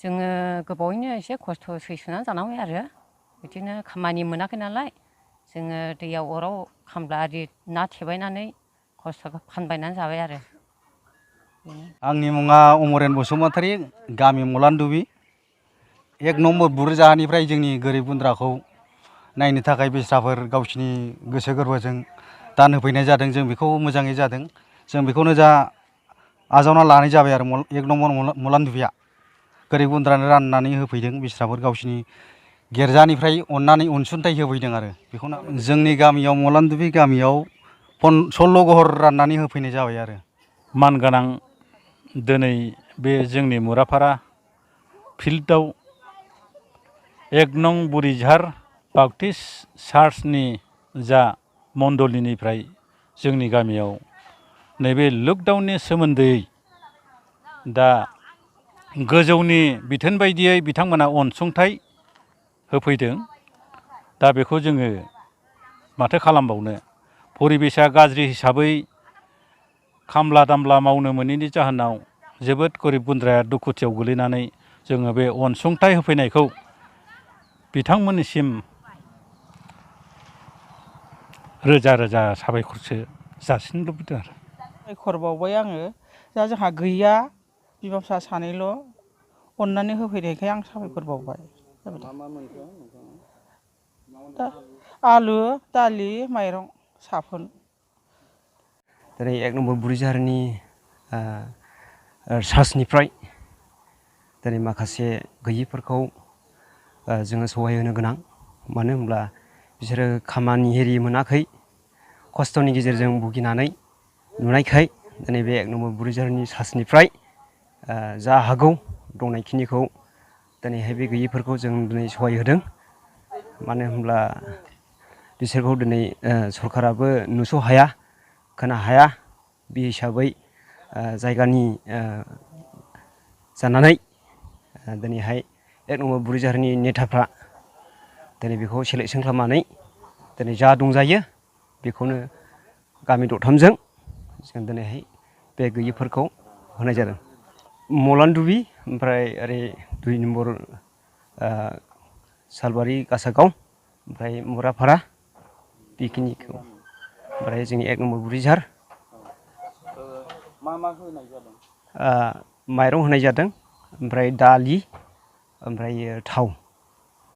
जोङो गोबावैनो एसे खस्थ' सैसोनानै जानांबाय आरो बिदिनो खामानि मोनाखै नालाय जोङो दैयाव अराव खामला आरि ना थेबायनानै खस्थ' फानबायनानै जाबाय आरो। आंनि मुङा अमरेन बसुमतारी, गामि मलानदुबि। 1 नम्बर बुरैजाहानिफ्राय जोंनि गोरिब गुन्द्राखौ नायनो थाखाय बेस्राफोर गावसिनि गोसो गोरबोजों दान होफैनाय जादों। जों बेखौ मोजाङै जादों। जों बेखौनो जा आजावना लानाय जाबाय आरो 1 नम्बर मलानदुबिया गोरिब गुन्द्रानो राननानै होफैदों। बेस्राफोर गावसिनि गिर्जानिफ्राय अननानै अनसुंथाइ होफैदों आरो बेखौनो जोंनि गामियाव मलानदुबि गामियाव 16 घर राननानै होफैनाय जाबाय आरो। मानगोनां दिनै बे जोंनि मुराफारा फिल्डआव 1 नं बुरिझार बापटिस्ट चार्चनि जा मण्डलिनिफ्राय जोंनि गामियाव नैबे लकडाउननि सोमोन्दै दा गोजौनि बिथोन बायदियै बिथांमोना अनसुंथाइ होफैदों। दा बेखौ जोङो माथो खालामबावनो, परिबेसा गाज्रि हिसाबै खामला दामला मावनो मोनैनि जाहोनाव जोबोद गोरिब गुन्द्राया दुखुथियाव गोलैनानै जोङो बे अनसुंथाइ होफैनायखौ बिथांमोननिसिम रोजा रोजा साबायखरसो जासिनो लुबैदों आरो। साबायखर बावबाय आङो। दा जोंहा गैया, बिमा फिसा सानैल', अननानै होफैनायखाय आं साबायखर बावबाय। दा आलु, दालि, माइरं, साफोन। दिनै 1 नम्बर बुरिझारनि चार्चनिफ्राय दिनै माखासे गैयिफोरखौ जोङो सहाय होनो गोनां। मानो होनब्ला बिसोरो खामानि एरि मोनाखै, खस्थ'नि गेजेरजों भुगिनानै नुनायखाय दिनै बे 1 नम्बर बुरिझारनि चार्चनिफ्राय जा हागौ दंनायखिनिखौ दिनैहाय बे गैयिफोरखौ जों दिनै सहाय होदों। मानो होनब्ला बिसोरखौ दिनै सरकाराबो नुस' हाया, खोना हाया। बे हिसाबै जायगानि जानानै दिनैहाय 1 नम्बर बुरिझारनि नेताफ्रा दिनै बेखौ सेलेकसन खालामनानै दिनै जा दंजायो बेखौनो गामि दरथामजों जों दिनैहाय बे गैयिफोरखौ होनाय जादों। मलानदुबि, ओमफ्राय ओरै 2 नम्बर सालबारि गासागाव, ओमफ्राय मुराफारा, बेखिनिखौ। ओमफ्राय जोंनि 1 नम्बर बुरिझार। मा मा होनाय जादों? माइरं होनाय जादों, ओमफ्राय दालि, ओमफ्राय थाव।